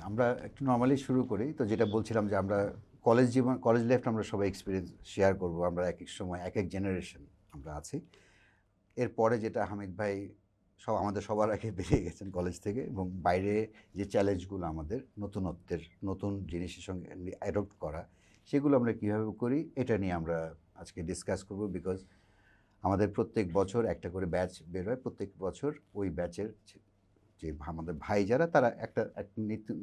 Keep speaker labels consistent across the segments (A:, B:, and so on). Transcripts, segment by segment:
A: আমরা একটু নর্মালি শুরু করি। তো যেটা বলছিলাম যে আমরা কলেজ জীবন, কলেজ লাইফটা আমরা সবাই এক্সপেরিয়েন্স শেয়ার করব। আমরা একেক সময় একেক জেনারেশন আমরা আছি। এরপরে যেটা হামিদ ভাই আমাদের সবার আগে বেরিয়ে গেছেন কলেজ থেকে, এবং বাইরে যে চ্যালেঞ্জগুলো আমাদের নতুনত্বের, নতুন জিনিসের সঙ্গে অ্যাডপ্ট করা, সেগুলো আমরা কীভাবে করি এটা নিয়ে আমরা আজকে ডিসকাস করব। বিকজ আমাদের প্রত্যেক বছর একটা করে ব্যাচ বের হয়, প্রত্যেক বছর ওই ব্যাচের যে আমাদের ভাই যারা, তারা একটা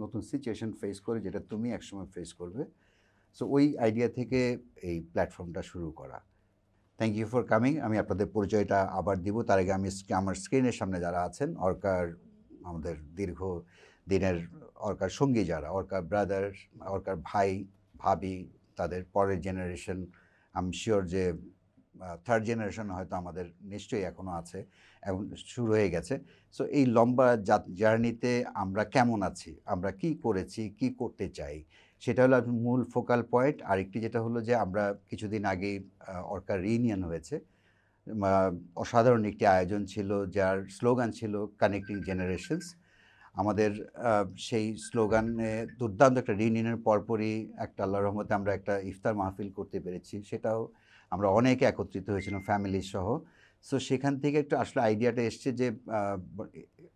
A: নতুন সিচুয়েশন ফেস করে, যেটা তুমি একসময় ফেস করবে। সো ওই আইডিয়া থেকে এই প্ল্যাটফর্মটা শুরু করা। Thank you for coming. আমি আপনাদের পরিচয়টা আবার দিব, তার আগে আমি আমার স্ক্রিনের সামনে যারা আছেন, অর্কার আমাদের দীর্ঘ দিনের, অর্কার সঙ্গী যারা, অর্কার ব্রাদার, অর্কার ভাই ভাবি, তাদের পরের জেনারেশন, আই এম শিওর যে থার্ড জেনারেশন হয়তো আমাদের নিশ্চয়ই এখনও আছে, এখন শুরু হয়ে গেছে। সো এই লম্বা জার্নিতে আমরা কেমন আছি, আমরা কি করেছি, কি করতে চাই, সেটা হলো মূল ফোকাল পয়েন্ট। আরেকটি যেটা হলো যে আমরা কিছুদিন আগেই অর্কার রিইউনিয়ন হয়েছে, অসাধারণ একটি আয়োজন ছিল, যার স্লোগান ছিল কানেক্টিং জেনারেশনস। আমাদের সেই স্লোগানে দুর্দান্ত একটা রিইউনিয়নের পরপরই একটা আল্লাহর রহমতে আমরা একটা ইফতার মাহফিল করতে পেরেছি। সেটাও আমরা অনেকে একত্রিত হয়েছিলাম ফ্যামিলি সহ। সো সেখান থেকে একটু আসলে আইডিয়াটা এসছে যে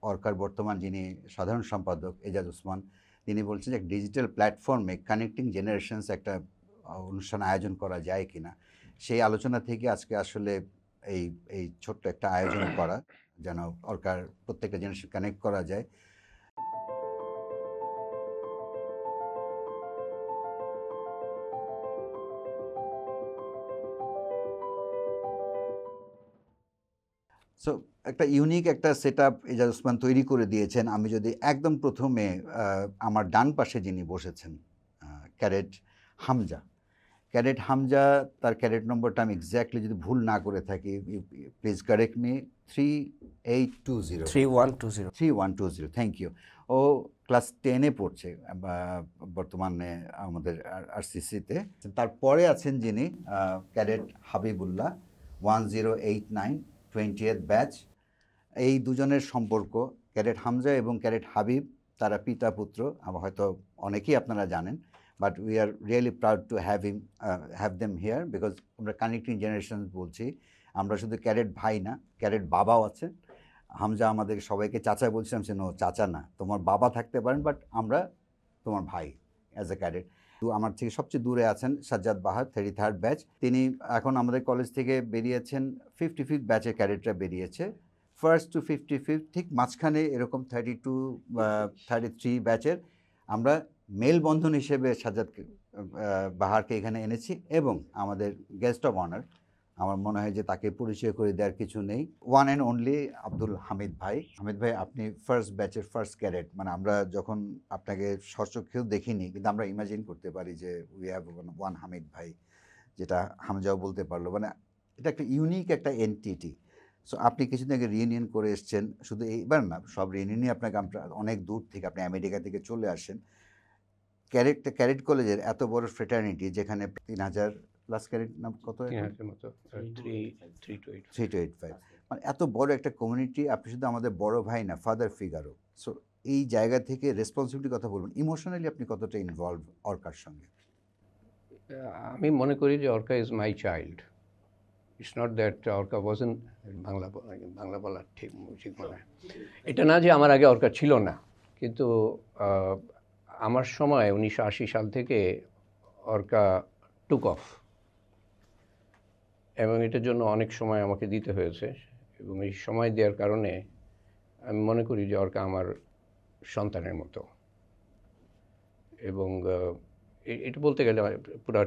A: অর্কার বর্তমান যিনি সাধারণ সম্পাদক এজাজ ওসমান, তিনি বলছেন যে ডিজিটাল প্ল্যাটফর্মে কানেক্টিং জেনারেশনস একটা অনুষ্ঠান আয়োজন করা যায় কিনা। সেই আলোচনা থেকে আজকে আসলে এই এই ছোট্ট একটা আয়োজন করা, যেন অর্কার প্রত্যেকটা জেনারেশন কানেক্ট করা যায়। সো একটা ইউনিক একটা সেট আপ এজাজ ওসমান তৈরি করে দিয়েছেন। আমি যদি একদম প্রথমে আমার ডান পাশে যিনি বসেছেন, ক্যাডেট হামজা, ক্যাডেট হামজা, তার ক্যাডেট নম্বরটা আমি এক্স্যাক্টলি যদি ভুল না করে থাকি, please correct me, 3820
B: 3120
A: 3120, thank you. ও ক্লাস 10-এ পড়ছে বর্তমানে আমাদের আরসিসিতে। তারপরে আছেন যিনি ক্যাডেট হাবিবুল্লাহ, 1089 20th ব্যাচ। এই দুজনের সম্পর্ক, ক্যাডেট হামজা এবং ক্যাডেট হাবিব, তারা পিতা পুত্র, হয়তো অনেকেই আপনারা জানেন, but we are really proud to have them here, because আমরা কানেক্টিং জেনারেশন বলছি। আমরা শুধু ক্যাডেট ভাই না, ক্যাডেট বাবাও আছে। হামজা আমাদের সবাইকে চাচা বলছিলাম, সে নো, চাচা না, তোমার বাবা থাকতে পারেন, বাট আমরা তোমার ভাই অ্যাজ এ ক্যাডেট। তো আমার থেকে সবচেয়ে দূরে আছেন সাজ্জাদ বাহার, 33rd ব্যাচ। তিনি এখন আমাদের কলেজ থেকে বেরিয়েছেন, 55th ব্যাচের ক্যাডেটরা বেরিয়েছে। ফার্স্ট টু 55 ঠিক মাঝখানে এরকম 32 33 ব্যাচের আমরা মেলবন্ধন হিসেবে সাজ্জাদ বাহারকে এখানে এনেছি। এবং আমাদের গেস্ট অফ অনার, আমার মনে হয় যে তাকে পরিচয় করে দেওয়ার কিছু নেই, one and only Abdul Hamid ভাই। হামিদ ভাই, আপনি ফার্স্ট ব্যাচের ফার্স্ট ক্যাডেট, মানে আমরা যখন আপনাকে সচক্ষেও দেখিনি, কিন্তু আমরা ইমাজিন করতে পারি যে উই হ্যাভ ওয়ান হামিদ ভাই, যেটা হামজাও বলতে পারলো। মানে এটা একটা ইউনিক একটা এন্টিটি। সো আপনি কিছুদিন আগে রিইউনিয়ন করে এসছেন, শুধু এইবার না, সব রিইউনিয়নই আপনাকে অনেক দূর থেকে, আপনি আমেরিকা থেকে চলে আসেন। ক্যাডেট কলেজের এত বড় ফ্রেটার্নিটি, যেখানে 3000 প্লাস ক্যাডেট, নাম কত, 3 to 8, মানে এত বড় একটা কমিউনিটি, আপনি শুধু আমাদের বড় ভাই না, ফাদার ফিগারও। সো এই জায়গা থেকে রেসপন্সিবিলিটি কথা বলুন, ইমোশনালি আপনি কতটা ইনভলভ অর্কার সঙ্গে?
C: আমি মনে করি যে Orca is my child. It's not that Orca wasn't, Bangla বলা ঠিক মনে হয় এটা না যে আমার আগে অর্কা ছিল না, কিন্তু আমার সময় 1980 সাল থেকে অর্কা টুক অফ, এবং এটার জন্য অনেক সময় আমাকে দিতে হয়েছে। এবং এই সময় দেওয়ার কারণে আমি মনে করি যে অর্কা আমার সন্তানের মতো। এবং এটা বলতে গেলে পুরো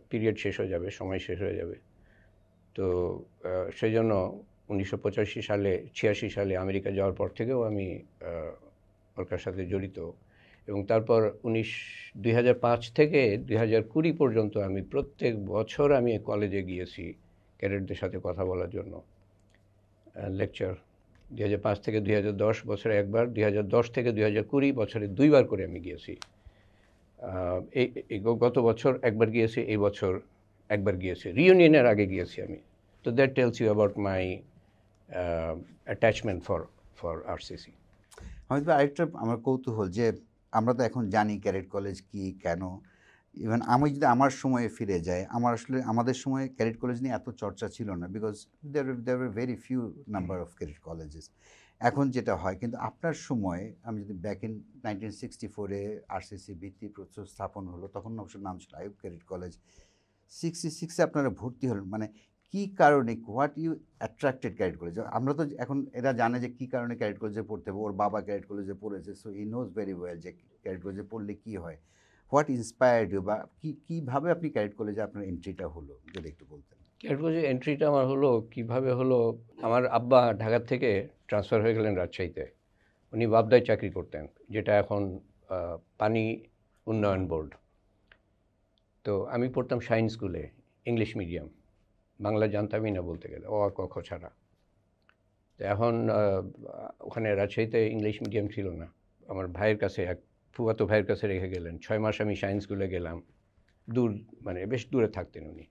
C: পিরিয়ড শেষ হয়ে যাবে, সময় শেষ হয়ে যাবে। তো সেই জন্য 1985 সালে 86 সালে আমেরিকা যাওয়ার পর থেকেও আমি অর্কার সাথে জড়িত। এবং তারপর 2005 থেকে 2020 পর্যন্ত আমি প্রত্যেক বছর আমি কলেজে গিয়েছি ক্যাডেটদের সাথে কথা বলার জন্য, লেকচার। 2005 থেকে 2010 বছরে একবার, 2010 থেকে 2020 বছরে 2বার করে আমি গিয়েছি। এই গত বছর একবার গিয়েছি, এই বছর একবার গিয়েছি, রিইউনিয়নের আগে গিয়েছি আমি। তো that tells you about my attachment for RCC.
A: Hamid ভাই, আরেকটা আমার কৌতূহল, যে আমরা তো এখন জানি ক্যাডেট কলেজ কি, কেন। ইভেন আমি যদি আমার সময়ে ফিরে যাই, আমাদের সময় ক্যাডেট কলেজ নিয়ে এত চর্চা ছিল না, because there very few number of cadet colleges. এখন যেটা হয়, কিন্তু আপনার সময় আমি যদি ব্যাক ইন 1964-এ আরসিসি ভিত্তি প্রচুর স্থাপন হলো, তখন অবশ্য নাম ছিল আইয়ুব ক্যাডেট কলেজ। 66-এ আপনারা ভর্তি হলেন, মানে কী কারণে, what you attracted cadet college? আমরা তো এখন এরা জানে যে কী কারণে ক্যাডেট কলেজে পড়তে হবে, ওর বাবা ক্যাডেট কলেজে পড়েছে, so he knows very well যে ক্যাডেট কলেজে পড়লে কী হয়। হোয়াট ইন্সপায়ার্ড ইউ, বা কীভাবে আপনি ক্যাডেট কলেজে আপনার এন্ট্রিটা হলো, যদি একটু বলতেন।
C: ক্যাডেট কলেজে এন্ট্রিটা আমার হলো কীভাবে হলো, আমার আব্বা ঢাকার থেকে ট্রান্সফার হয়ে গেলেন রাজশাহীতে। উনি বাবদায় চাকরি করতেন, যেটা এখন পানি উন্নয়ন বোর্ড। তো আমি পড়তাম শাইন স্কুলে, ইংলিশ মিডিয়াম, বাংলা জানতামই না বলতে গেলে, অ আ ক খ ছাড়া। তো এখন ওখানে রাজশাহীতে ইংলিশ মিডিয়াম ছিল না, আমার ভাইয়ের কাছে, এক ফুফাতো ভাইয়ের কাছে রেখে গেলেন। 6 মাস আমি শাইন স্কুলে গেলাম, দূর, মানে বেশ দূরে থাকতেন উনি,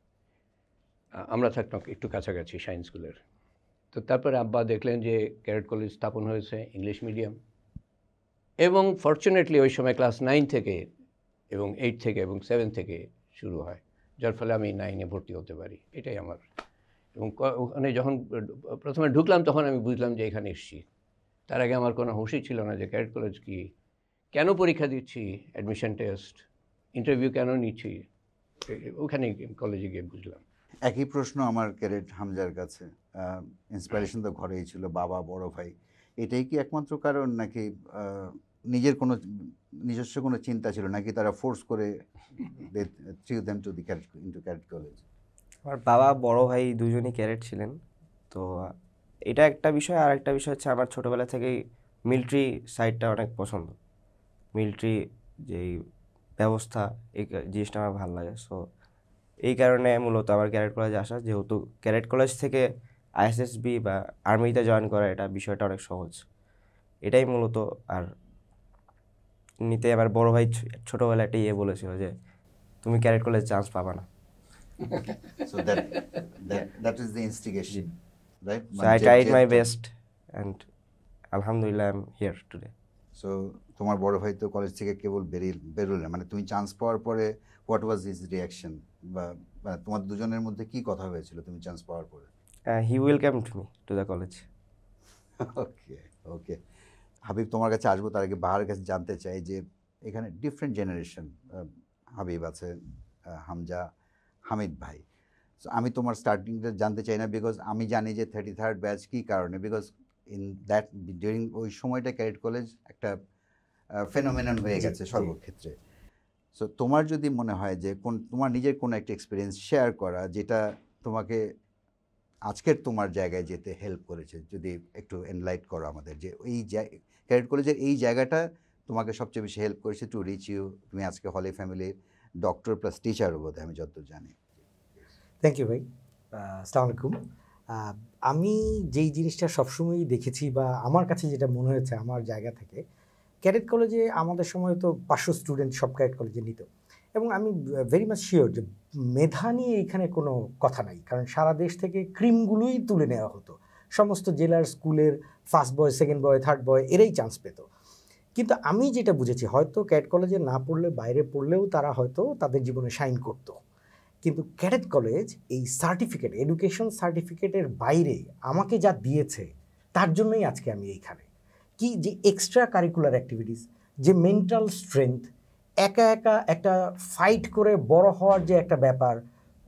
C: আমরা থাকতাম একটু কাছাকাছি শাইন স্কুলের। তো তারপরে আব্বা দেখলেন যে ক্যাডেট কলেজ স্থাপন হয়েছে, ইংলিশ মিডিয়াম, এবং ফর্চুনেটলি ওই সময় ক্লাস 9 থেকে এবং 8 থেকে এবং 7 থেকে শুরু হয়, যার ফলে আমি 9-এ ভর্তি হতে পারি। এটাই আমার। এবং ওখানে যখন প্রথমে ঢুকলাম তখন আমি বুঝলাম যে এখানে এসেছি। তার আগে আমার কোনো হুঁশই ছিল না যে ক্যাডেট কলেজ কি, কেন পরীক্ষা দিচ্ছি, অ্যাডমিশন টেস্ট, ইন্টারভিউ কেন নিচ্ছি, ওখানে কলেজে গিয়ে বুঝলাম।
A: একই প্রশ্ন আমার ক্যাডেট হামজার কাছে। ইন্সপিরেশন তো ঘরেই ছিল, বাবা, বড় ভাই। এটাই কি একমাত্র কারণ, নাকি নিজস্ব কোনো চিন্তা ছিল, নাকি তারা ফোর্স করে ইনটু ক্যাডেট কলেজ?
B: আমার বাবা, বড় ভাই দুজনই ক্যাডেট ছিলেন। তো এটা একটা বিষয়। আর একটা বিষয় হচ্ছে আমার ছোটোবেলা থেকেই মিলিটারি সাইডটা অনেক পছন্দ। মিলিটারি যেই ব্যবস্থা, এই জিনিসটা আমার ভালো লাগে। সো এই কারণে মূলত আমার ক্যাডেট কলেজে আসা। যেহেতু ক্যাডেট কলেজ থেকে আইএসএসবি বা আর্মিতে জয়েন করা, এটা বিষয়টা অনেক সহজ, এটাই মূলত। আর এমনিতে আমার বড় ভাই ছোটোবেলায় একটা বলেছিল যে তুমি ক্যাডেট কলেজে চান্স পাবা না।
A: So that is the instigation, right?
B: So I tried my best and alhamdulillah I'm here today.
A: So তোমার বড় ভাই তো কলেজ থেকে কেবল বেরোলেন, মানে তুমি চান্স পাওয়ার পরে হোয়াট ওয়াজ হিজ রিয়াকশন, বা তোমার দুজনের মধ্যে কি কথা হয়েছিল তুমি চান্স পাওয়ার পরে?
B: He welcomed me to the college.
A: ওকে। হাবিব, তোমার কাছে আসবো, তার আগে বাহারের কাছে জানতে চাই যে এখানে ডিফারেন্ট জেনারেশন, হাবিব আছে, হামজা, হামিদ ভাই। সো আমি তোমার স্টার্টিংটা জানতে চাই না, বিকজ আমি জানি যে 33rd ব্যাচ কী কারণে, বিকজ ইন দ্যাট ডিউরিং ওই সময়টা ক্যাডেট কলেজ একটা ফেনোমেনন হয়ে গেছে সর্বক্ষেত্রে। সো তোমার যদি মনে হয় যে তোমার নিজের কোনো একটা এক্সপিরিয়েন্স শেয়ার করা, যেটা তোমাকে আজকের তোমার জায়গায় যেতে হেল্প করেছে, যদি একটু এনলাইট করো আমাদের, যে এই ক্যাডেট কলেজের এই জায়গাটা তোমাকে সবচেয়ে বেশি হেল্প করেছে টু রিচ ইউ। তুমি আজকে হলি ফ্যামিলির ডক্টর প্লাস টিচারও বোধ হয়, আমি যতদূর জানি।
D: থ্যাংক ইউ ভাই। আসসালামু আলাইকুম। আমি যেই জিনিসটা সবসময়ই দেখেছি, বা আমার কাছে যেটা মনে হয়েছে আমার জায়গা থেকে, ক্যাডেট কলেজে আমাদের সময় তো 500 স্টুডেন্ট সব ক্যাডেট কলেজে নিত, এবং আমি ভেরি মাচ শিওর যে মেধা নিয়ে এখানে কোনো কথা নাই, কারণ সারা দেশ থেকে ক্রিমগুলোই তুলে নেওয়া হতো। সমস্ত জেলার স্কুলের first boy, second boy, third বয় এরাই চান্স পেত। কিন্তু আমি যেটা বুঝেছি, হয়তো ক্যাডেট কলেজে না পড়লে বাইরে পড়লেও তারা হয়তো তাদের জীবনে শাইন করতো, কিন্তু ক্যাডেট কলেজ এই সার্টিফিকেট, এডুকেশন সার্টিফিকেটের বাইরে আমাকে যা দিয়েছে, তার জন্যই আজকে আমি এইখানে। কি যে এক্সট্রা কারিকুলার অ্যাক্টিভিটিস, যে মেন্টাল স্ট্রেংথ, একা একা একটা ফাইট করে বড় হওয়ার যে একটা ব্যাপার,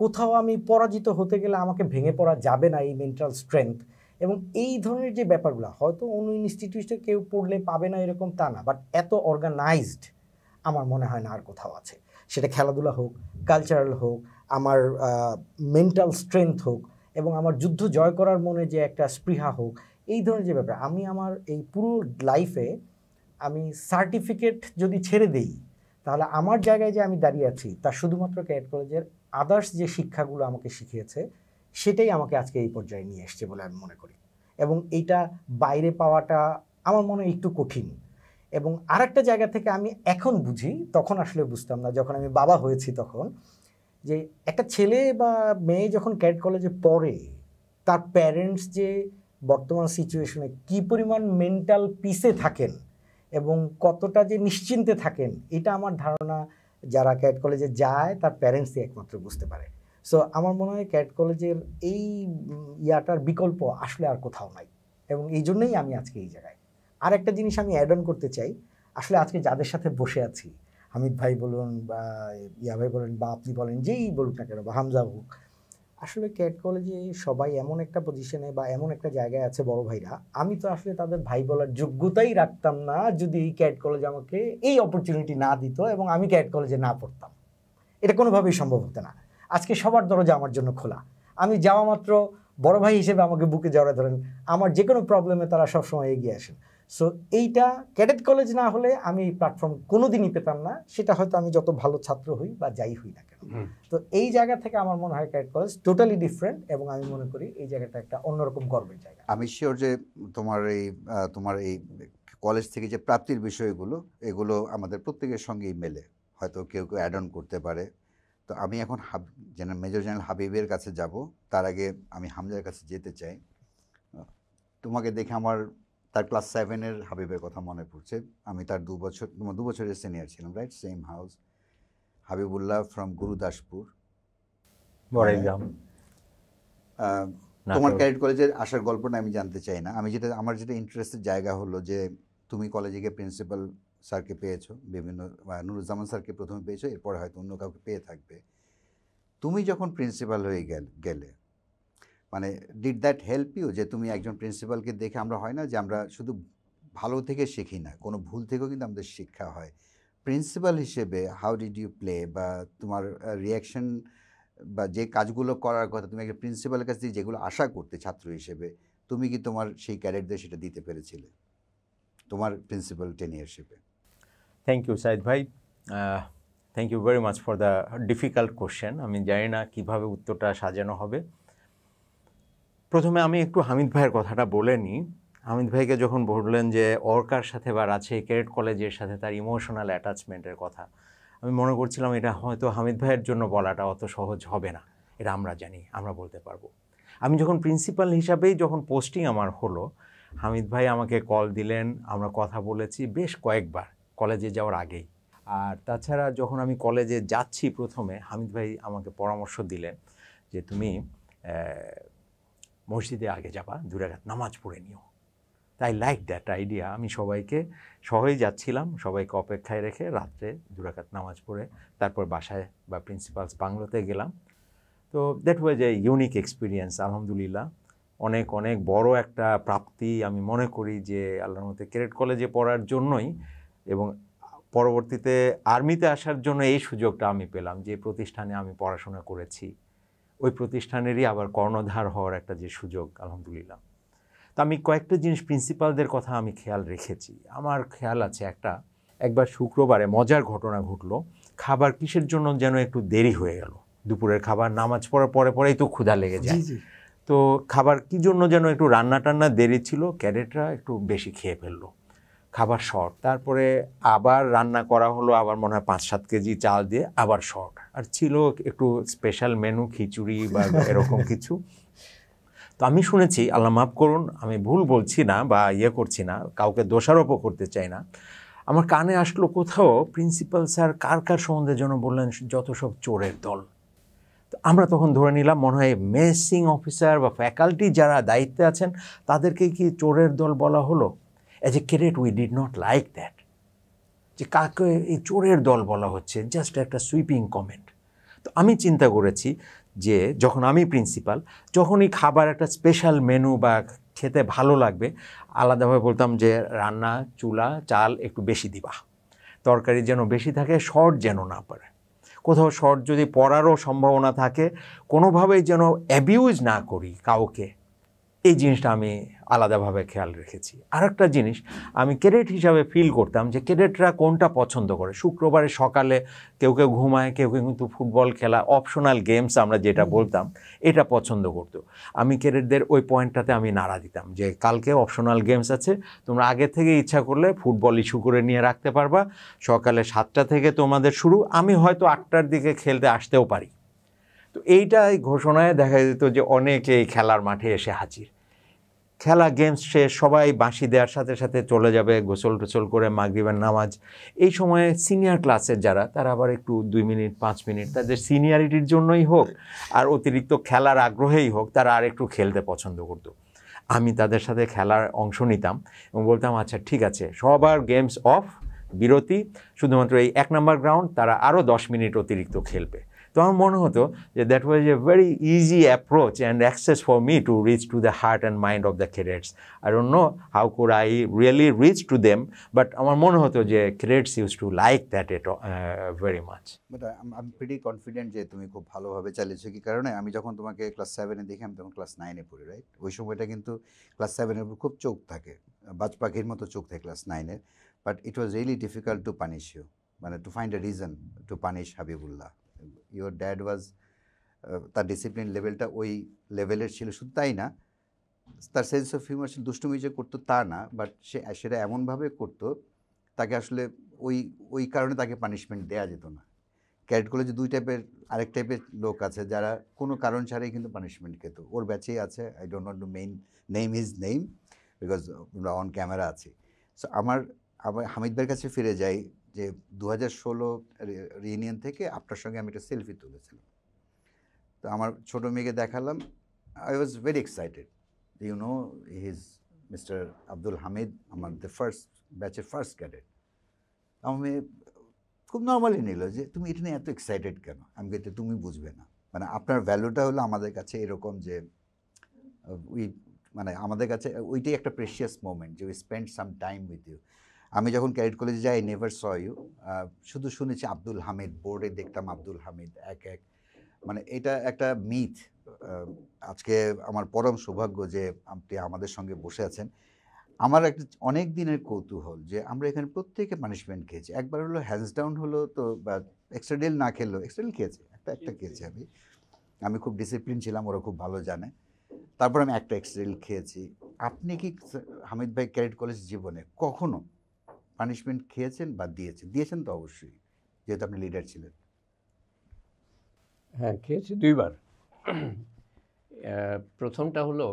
D: কোথাও আমি পরাজিত হতে গেলে আমাকে ভেঙে পড়া যাবে না, এই মেন্টাল স্ট্রেংথ, এবং এই ধরনের যে ব্যাপারগুলো হয়তো অন্য ইনস্টিটিউটে কেউ পড়লে পাবে না এরকম তা না, বাট এত অর্গানাইজড আমার মনে হয় না আর কোথাও আছে। সেটা খেলাধুলা হোক, কালচারাল হোক, আমার মেন্টাল স্ট্রেংথ হোক, এবং আমার যুদ্ধ জয় করার মনে যে একটা স্পৃহা হোক, এই ধরনের যে ব্যাপার, আমি আমার এই পুরো লাইফে আমি সার্টিফিকেট যদি ছেড়ে দেই, তাহলে আমার জায়গায় যে আমি দাঁড়িয়ে আছি তা শুধুমাত্র ক্যাডেট কলেজের আদার্স যে শিক্ষাগুলো আমাকে শিখিয়েছে, সেটাই আমাকে আজকে এই পর্যায়ে নিয়ে এসছে বলে আমি মনে করি। এবং এইটা বাইরে পাওয়াটা আমার মনে একটু কঠিন। এবং আরেকটা জায়গা থেকে আমি এখন বুঝি, তখন আসলে বুঝতাম না, যখন আমি বাবা হয়েছি তখন, যে একটা ছেলে বা মেয়ে যখন ক্যাডেট কলেজে পড়ে, তার প্যারেন্টস যে বর্তমান সিচুয়েশনে কী পরিমাণ মেন্টাল পিসে থাকেন, এবং কতটা যে নিশ্চিন্তে থাকেন এটা আমার ধারণা যারা ক্যাডেট কলেজে যায় তার প্যারেন্টসই একমাত্র বুঝতে পারে। সো আমার মনে হয় ক্যাডেট কলেজের এই ইয়াটার বিকল্প আসলে আর কোথাও নাই, এবং এই জন্যই আমি আজকে এই জায়গায়। আর একটা জিনিস আমি অ্যাড অন করতে চাই, আসলে আজকে যাদের সাথে বসে আছি, হামিদ ভাই বলুন বা ইয়া ভাই বলেন বা আপনি বলেন, যেই বলুক না কেন, বা হামজা হোক, আসলে ক্যাডেট কলেজে সবাই এমন একটা পজিশনে বা এমন একটা জায়গায় আছে বড় ভাইরা, আমি তো আসলে তাদের ভাই বলার যোগ্যতাই রাখতাম না যদি এই ক্যাডেট কলেজ আমাকে এই অপরচুনিটি না দিত এবং আমি ক্যাডেট কলেজে না পড়তাম। এটা কোনোভাবেই সম্ভব হতো না। আজকে সবার দরজা আমার জন্য খোলা, আমি যাওয়া মাত্র বড় ভাই হিসেবে আমাকে বুকে জড়ায় ধরেন, আমার যে কোনো প্রবলেমে তারা সবসময় এগিয়ে আসেন। সো এইটা ক্যাডেট কলেজ না হলে আমি এই প্ল্যাটফর্ম কোনোদিনই পেতাম না, সেটা হয়তো আমি যত ভালো ছাত্র হই বা যাই হই না কেন। তো এই জায়গা থেকে আমার মনে হয় ক্যাডেট কলেজ টোটালি ডিফারেন্ট, এবং আমি মনে করি এই জায়গাটা একটা অন্যরকম গর্বের জায়গা।
A: আমি শিওর যে তোমার এই কলেজ থেকে যে প্রাপ্তির বিষয়গুলো, এগুলো আমাদের প্রত্যেকের সঙ্গেই মেলে, হয়তো কেউ কেউ অ্যাড অন করতে পারে। তো আমি এখন মেজর জেনারেল হাবিবের কাছে যাব, তার আগে আমি হামজার কাছে যেতে চাই। তোমাকে দেখে আমার তার ক্লাস 7-এর হাবিবের কথা মনে পড়ছে। আমি তার 2 বছরের সিনিয়র ছিলাম, right, same house. Habibullah from Gurudaspur,
E: Baraigram.
A: তোমার ক্যাডেট কলেজের আসার গল্পটা আমি জানতে চাই না, আমার যেটা ইন্টারেস্টের জায়গা হলো যে তুমি কলেজে গিয়ে প্রিন্সিপাল স্যারকে পেয়েছো, বিভিন্ন নুরুজ্জামান স্যারকে প্রথমে পেয়েছো, এরপরে হয়তো অন্য কাউকে পেয়ে থাকবে। তুমি যখন প্রিন্সিপাল হয়ে গেলে মানে ডিড দ্যাট হেল্প ইউ, যে তুমি একজন প্রিন্সিপালকে দেখে, আমরা হয় না যে আমরা শুধু ভালো থেকে শিখি না, কোনো ভুল থেকেও কিন্তু আমাদের শিক্ষা হয়। প্রিন্সিপাল হিসেবে হাউ ডিড ইউ প্লে, বা তোমার রিয়াকশন বা যে কাজগুলো করার কথা তুমি একটা প্রিন্সিপালের কাছ থেকে যেগুলো আশা করতে ছাত্র হিসেবে, তুমি কি তোমার সেই ক্যাডেটদের সেটা দিতে পেরেছিলে তোমার প্রিন্সিপাল টেনিয়ারশিপে?
E: থ্যাংক ইউ সাইদ ভাই, thank you very much for the difficult question. আমি জানি না কীভাবে উত্তরটা সাজানো হবে। প্রথমে আমি একটু হামিদ ভাইয়ের কথাটা বলে নিই। হামিদ ভাইকে যখন বললেন যে অর্কার সাথে বা আছে ক্যাডেট কলেজের সাথে তার ইমোশনাল অ্যাটাচমেন্টের কথা, আমি মনে করছিলাম এটা হয়তো হামিদ ভাইয়ের জন্য বলাটা অত সহজ হবে না, এটা আমরা জানি, আমরা বলতে পারবো। আমি যখন প্রিন্সিপাল হিসাবেই যখন পোস্টিং আমার হলো, হামিদ ভাই আমাকে কল দিলেন, আমরা কথা বলেছি বেশ কয়েকবার কলেজে যাওয়ার আগেই। আর তাছাড়া যখন আমি কলেজে যাচ্ছি প্রথমে, হামিদ ভাই আমাকে পরামর্শ দিলেন যে তুমি মসজিদে আগে যাবা, 2 রাকাত নামাজ পড়ে নিও। তাই লাইক দ্যাট আইডিয়া। আমি সবাইকে সহই যাচ্ছিলাম, সবাইকে অপেক্ষায় রেখে রাত্রে 2 রাকাত নামাজ পড়ে তারপর বাসায় বা প্রিন্সিপালস বাংলোতে গেলাম। তো that was a unique experience. আলহামদুলিল্লাহ অনেক অনেক বড় একটা প্রাপ্তি আমি মনে করি যে আল্লাহর মতে ক্যাডেট কলেজে পড়ার জন্যই, এবং পরবর্তীতে আর্মিতে আসার জন্য এই সুযোগটা আমি পেলাম। যে প্রতিষ্ঠানে আমি পড়াশোনা করেছি ওই প্রতিষ্ঠানেরই আবার কর্ণধার হওয়ার একটা যে সুযোগ, আলহামদুলিল্লাহ। তো আমি কয়েকটা জিনিস প্রিন্সিপালদের কথা আমি খেয়াল রেখেছি। আমার খেয়াল আছে একবার শুক্রবারে মজার ঘটনা ঘটলো। খাবার কিসের জন্য যেন একটু দেরি হয়ে গেল, দুপুরের খাবার নামাজ পড়ার পরেই তো ক্ষুধা লেগে যায়। তো খাবার কি জন্য যেন একটু রান্না দেরি ছিল, ক্যাডেটরা একটু বেশি খেয়ে ফেললো, খাবার শর্ট। তারপরে আবার রান্না করা হলো, আবার মনে হয় 5-7 কেজি চাল দিয়ে আবার শর্ট, আর ছিল একটু স্পেশাল মেনু, খিচুড়ি বা এরকম কিছু। তো আমি শুনেছি, আল্লাহ মাফ করুন আমি ভুল বলছি না বা করছি না, কাউকে দোষারোপও করতে চাই না, আমার কানে আসলো কোথাও প্রিন্সিপাল স্যার কার সম্বন্ধে যেন বললেন যত সব চোরের দল। তো আমরা তখন ধরে নিলাম মনে হয় মেসিং অফিসার বা ফ্যাকাল্টি যারা দায়িত্বে আছেন তাদেরকে কি চোরের দল বলা হলো। As a cadet we did not like that, যে কাকে এই চোরের দল বলা হচ্ছে, জাস্ট একটা সুইপিং কমেন্ট। তো আমি চিন্তা করেছি যে যখন আমি প্রিন্সিপাল, যখনই খাবার একটা স্পেশাল মেনু বা খেতে ভালো লাগবে, আলাদাভাবে বলতাম যে রান্না চুলা চাল একটু বেশি দিবা, তরকারি যেন বেশি থাকে, শর্ট যেন না পড়ে, কোথাও শর্ট যদি পড়ারও সম্ভাবনা থাকে কোনোভাবেই যেন অ্যাবিউজ না করি কাউকে। এই জিনিসটা আমি আলাদাভাবে খেয়াল রেখেছি। আর একটা জিনিস আমি ক্যাডেট হিসাবে ফিল করতাম যে ক্যাডেটরা কোনটা পছন্দ করে। শুক্রবারে সকালে কেউ কেউ ঘুমায়, কেউ কেউ কিন্তু ফুটবল খেলা, অপশনাল গেমস আমরা যেটা বলতাম, এটা পছন্দ করতো। আমি ক্যাডেটদের ওই পয়েন্টটাতে আমি নাড়া দিতাম যে কালকে অপশনাল গেমস আছে, তোমরা আগে থেকে ইচ্ছা করলে ফুটবল ইস্যু করে নিয়ে রাখতে পারবা, সকালে 7টা থেকে তোমাদের শুরু, আমি হয়তো 8টার দিকে খেলতে আসতেও পারি। তো এইটাই ঘোষণায় দেখা যেত যে অনেকে খেলার মাঠে এসে হাজির। খেলা গেমস শেষ, সবাই বাঁশি দেওয়ার সাথে সাথে চলে যাবে গোসল টোসল করে মাগরিবের নামাজ। এই সময়ে সিনিয়র ক্লাসের যারা, তারা আবার একটু 2 মিনিট 5 মিনিট তাদের সিনিয়রিটির জন্যই হোক আর অতিরিক্ত খেলার আগ্রহেই হোক, তারা আর একটু খেলতে পছন্দ করতো। আমি তাদের সাথে খেলার অংশ নিতাম এবং বলতাম আচ্ছা ঠিক আছে, সবার গেমস অফ, বিরতি, শুধুমাত্র এই 1 নম্বর গ্রাউন্ড তারা আরও 10 মিনিট অতিরিক্ত খেলবে। তো আমার মনে হতো যে that was a very easy approach and access for me to reach to the heart and mind of the cadets. I don't know how could I really rich to them, but আমার মনে হতো যে cadets use to like that it very much.
A: But আমি pretty confident যে তুমি খুব ভালোভাবে চালিয়েছো। কি কারণে আমি যখন তোমাকে ক্লাস 7-এ দেখি, আমি তখন ক্লাস 9-এ পড়ি, রাইট? ওই সময়টা কিন্তু ক্লাস 7-এর উপর খুব চোখ থাকে, বাজ পাখির মতো চোখ থাকে ক্লাস 9-এর। But it was really difficult to punish you, মানে to find a reason to punish Habibullah. Your dad was, তার ডিসিপ্লিন লেভেলটা ওই লেভেলের ছিল। শুধু তাই না, তার সেন্স অফ হিউমার ছিল, দুষ্টুমি যে করতো তা না, বাট সেটা এমনভাবে করতো তাকে আসলে ওই কারণে তাকে পানিশমেন্ট দেওয়া যেত না। ক্যাডেট কলেজে আরেক টাইপের লোক আছে যারা কোনো কারণ ছাড়াই কিন্তু পানিশমেন্ট খেত। ওর ব্যাচেই আছে, I don't not to name his name because আমরা অন ক্যামেরা আছি। সো আমার হামিদ ভাইয়ের কাছে ফিরে যাই যে 2016 রিউনিয়ন থেকে আপনার সঙ্গে আমি একটা সেলফি তুলেছিলাম। তো আমার ছোটো মেয়েকে দেখালাম, I was very excited, you know his mister Abdul Hamid, আমার ফার্স্ট ব্যাচের ফার্স্ট ক্যাডেট। আমার মেয়ে খুব নর্মালি নিল যে তুমি এটা নিয়ে এত এক্সাইটেড কেন। আমি বলতে তুমি বুঝবে না, মানে আপনার ভ্যালুটা হলো আমাদের কাছে এরকম যে মানে আমাদের কাছে ওইটাই একটা প্রেশিয়াস মোমেন্ট যে we spend some time with you. আমি যখন ক্যাডেট কলেজে যাই, নেভার স ইউ, শুধু শুনেছি আব্দুল হামিদ, বোর্ডে দেখতাম আব্দুল হামিদ এক, মানে এটা একটা মিথ। আজকে আমার পরম সৌভাগ্য যে আপনি আমাদের সঙ্গে বসে আছেন। আমার একটা অনেক দিনের কৌতূহল যে আমরা এখানে প্রত্যেকে পানিশমেন্ট খেয়েছি। একবার হলো হ্যান্ডস ডাউন হলো, তো বা এক্সট্রা ডেল না খেললো, এক্সট্রা ডেল খেয়েছি, একটা খেয়েছি আমি খুব ডিসিপ্লিন ছিলাম, ওরা খুব ভালো জানে। তারপর আমি একটা এক্সট্রা ডেল খেয়েছি। আপনি কি হামিদ ভাই ক্যাডেট কলেজ জীবনে কখনো পানিশমেন্ট খেয়েছেন বা দিয়েছেন? তো অবশ্যই, যেহেতু আপনি লিডার ছিলেন।
C: হ্যাঁ, খেয়েছি 2 বার। প্রথমটা হলো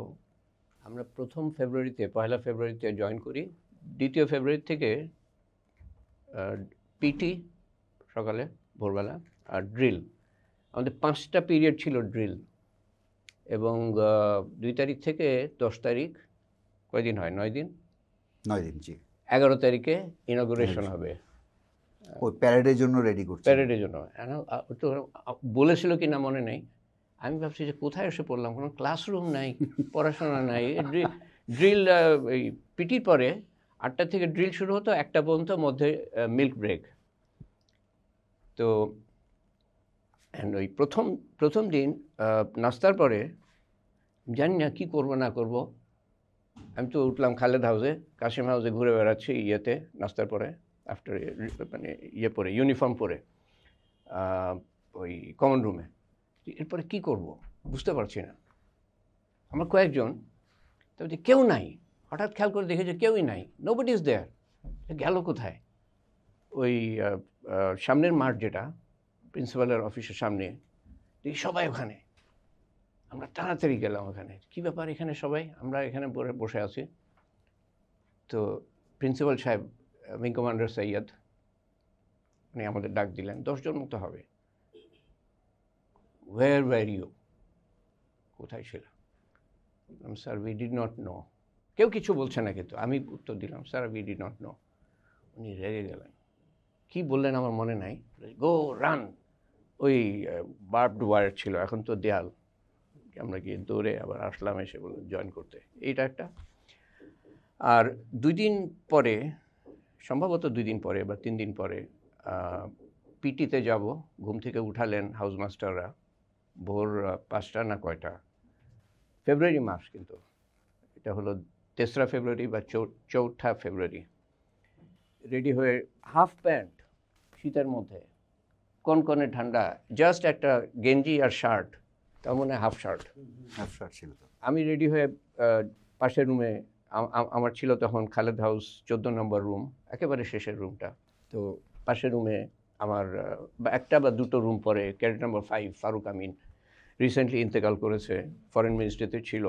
C: আমরা প্রথম ফেব্রুয়ারিতে, 1 ফেব্রুয়ারিতে জয়েন করি। 2 ফেব্রুয়ারি থেকে পিটি সকালে ভোরবেলা, আর ড্রিল। আমাদের 5টা পিরিয়ড ছিল ড্রিল। এবং 2 তারিখ থেকে 10 তারিখ, কয়দিন হয়? 9 দিন।
A: 9 দিন, জি।
C: 11 তারিখে ইনগুরেশন হবে।
A: ওই প্যারেডের জন্য রেডি করছে,
C: প্যারেডের জন্য। তো বলেছিল কি না মনে নেই। আমি ভাবছি যে কোথায় এসে পড়লাম, কোনো ক্লাসরুম নাই, পড়াশোনা নাই। ড্রিল এই পিটির পরে 8টা থেকে ড্রিল শুরু হতো, 1টা পর্যন্ত, মধ্যে মিল্ক ব্রেক। তো ওই প্রথম দিন নাস্তার পরে জানি না কী করবো না করব। আমি তো উঠলাম খালেদ হাউসে, কাশিম হাউসে ঘুরে বেড়াচ্ছি ইয়েতে নাস্তার পরে, আফটার মানে পরে ইউনিফর্ম পরে ওই কমন রুমে। এরপরে কি করব বুঝতে পারছি না। আমরা কয়েকজন, তবে কেউ নাই। হঠাৎ খেয়াল করে দেখে যে কেউই নাই, নোবডি ইজ দেয়ার। গেল কোথায়? ওই সামনের মাঠ, যেটা প্রিন্সিপালের অফিসের সামনে, দেখি সবাই ওখানে। আমরা তাড়াতাড়ি গেলাম ওখানে। কী ব্যাপার এখানে সবাই? আমরা এখানে বসে আছি। তো প্রিন্সিপাল সাহেব, উইং কমান্ডার সৈয়দ, উনি আমাদের ডাক দিলেন। 10 জন মতো হবে। Where were you? কোথায় ছিল? Sir, we did not know. কেউ কিছু বলছে না, কিন্তু আমি উত্তর দিলাম, sir we did not know. উনি রেগে গেলেন। কি বললেন আমার মনে নাই। Go run. ওই বার্বড ওয়্যার ছিল, এখন তো দেয়াল। আমরা গিয়ে দৌড়ে আবার আসলাম, এসে বললাম জয়েন করতে। এইটা একটা। আর 2 দিন পরে, সম্ভবত 2 দিন পরে বা 3 দিন পরে পিটিতে যাব। ঘুম থেকে উঠালেন হাউস মাস্টাররা, ভোর 5টা না কয়টা, ফেব্রুয়ারি মাস কিন্তু। এটা হলো 3রা ফেব্রুয়ারি বা 4ঠা ফেব্রুয়ারি। রেডি হয়ে হাফ প্যান্ট, শীতের মধ্যে, কনকনে ঠান্ডা, জাস্ট একটা গেঞ্জি আর শার্ট, তার মনে হাফ শার্ট
A: ছিল।
C: আমি রেডি হয়ে পাশের রুমে, আমার ছিল তখন খালেদ হাউস 14 নম্বর রুম, একেবারে শেষের রুমটা। তো পাশের রুমে আমার 1টা বা 2টো রুম পরে ক্যাডেট নম্বর 5 ফারুক আমিন, রিসেন্টলি ইন্তেকাল করেছে, ফরেন মিনিস্ট্রিতে ছিল।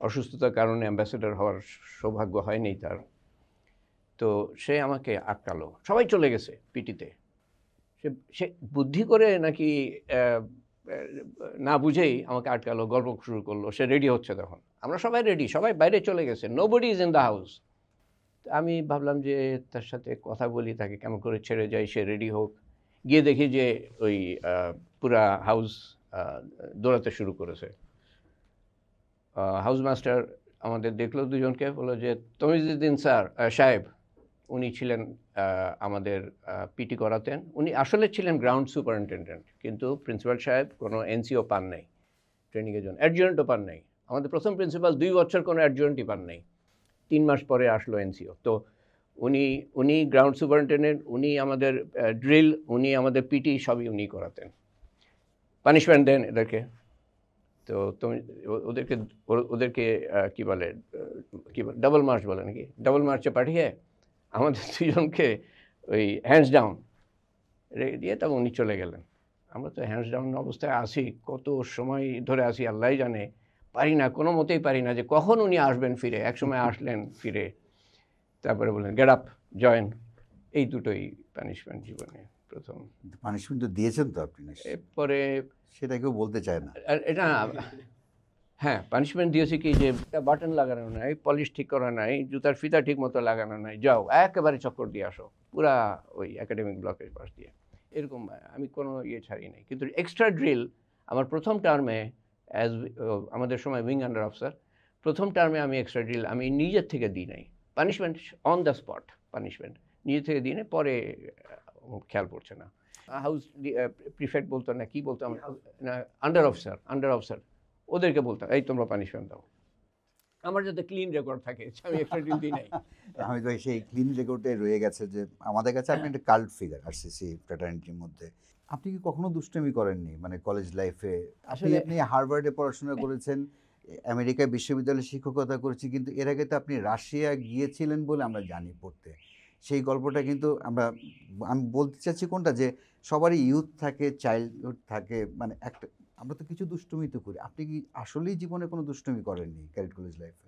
C: অসুস্থতার কারণে অ্যাম্বাসেডর হওয়ার সৌভাগ্য হয়নি তার। তো সে আমাকে আটকালো, সবাই চলে গেছে পিটিতে, সে সে বুদ্ধি করে নাকি না বুঝেই আমাকে আটকালো, গল্প শুরু করলো, সে রেডি হচ্ছে তখন, আমরা সবাই রেডি, সবাই বাইরে চলে গেছে, nobody is in the house. আমি ভাবলাম যে তার সাথে কথা বলি, তাকে কেমন করে ছেড়ে যাই, সে রেডি হোক। গিয়ে দেখি যে ওই পুরা হাউস দৌড়াতে শুরু করেছে। হাউস মাস্টার আমাদের দেখলো দুজনকে, বললো যে তমিজুদ্দিন স্যার সাহেব, উনি ছিলেন আমাদের পিটি করাতেন, উনি আসলে ছিলেন গ্রাউন্ড সুপারিনটেন্ডেন্ট, কিন্তু প্রিন্সিপাল সাহেব কোনো এনসিও পান নাই ট্রেনিংয়ের জন্য, অ্যাডজুয়েন্টও পান নাই। আমাদের প্রথম প্রিন্সিপাল 2 বছর কোনো অ্যাডজুয়েন্টই পান নাই, 3 মাস পরে আসলো এনসিও। তো উনি গ্রাউন্ড সুপারিনটেন্ডেন্ট, উনি আমাদের ড্রিল, উনি আমাদের পিটি সবই উনি করাতেন। পানিশমেন্ট দেন এদেরকে। তো তুমি ওদেরকে কী বলে ডাবল মার্চ বলে নাকি, ডাবল মার্চে পাঠিয়ে আমাদের দুজনকে ওই হ্যান্ডস ডাউন রেখে দিয়ে তখন উনি চলে গেলেন। আমরা তো হ্যান্ডস ডাউন অবস্থায় আসি, কত সময় ধরে আসি আল্লাহ জানে, পারি না, কোনো মতেই পারি না যে কখন উনি আসবেন ফিরে। একসময় আসলেন ফিরে, তারপরে বললেন গেট আপ, জয়েন। এই দুটোই পানিশমেন্ট জীবনে প্রথম।
A: পানিশমেন্ট তো দিয়েছেন তো আপনি নিশ্চয়ই?
C: এরপরে
A: সেটা কেউ বলতে চায় না।
C: আর এটা হ্যাঁ, পানিশমেন্ট দিয়েছি কি যে বাটন লাগানো নাই, পলিশ ঠিক করা নাই, জুতার ফিতা ঠিক মতো লাগানো নাই, যাও একেবারে চক্কর দিয়ে আসো পুরা ওই একাডেমিক ব্লকের পাশ দিয়ে, এরকম। আমি কোনো ইয়ে ছাড়ি নাই। কিন্তু এক্সট্রা ড্রিল আমার প্রথম টার্মে, অ্যাজ আমাদের সময় উইং আন্ডার অফিসার, প্রথম টার্মে আমি এক্সট্রা ড্রিল আমি নিজের থেকে দিই নাই। Punishment on the spot, punishment নিজে থেকে দিই নাই, পরে খেয়াল পড়ছে না। হাউস প্রিফেক্ট বলতো না, কি বলতো, আন্ডার অফিসার ওদেরকে বলতাম এই তোমরা পানিশমেন্ট দাও, আমার যাতে ক্লিন রেকর্ড থাকে, আমি এক্সট্রা ড্রিল দিই নাই।
A: আমি তো সেই ক্লিন রেকর্ডে রয়ে গেছে যে আমাদের কাছে আপনি একটা কাল্ট ফিগার আরসিসি ফ্র্যাটার্নিটির মধ্যে। আপনি কি কখনো দুষ্টামি করেননি মানে কলেজ লাইফে? আসলে আপনি হার্ভার্ডে পড়াশোনা করেছেন, আমেরিকায় বিশ্ববিদ্যালয়ে শিক্ষকতা করেছি, কিন্তু এর আগে তো আপনি রাশিয়া গিয়েছিলেন বলে আমরা জানি পড়তে। সেই গল্পটা কিন্তু আমি বলতে চাচ্ছি কোনটা, যে সবারই ইউথ থাকে, চাইল্ডহুড থাকে, মানে একটা আমরা তো কিছু দুষ্টুমি তো করি। আপনি কি আসলেই জীবনে কোনো দুষ্টুমি করেননি ক্যাডেট কলেজ লাইফে?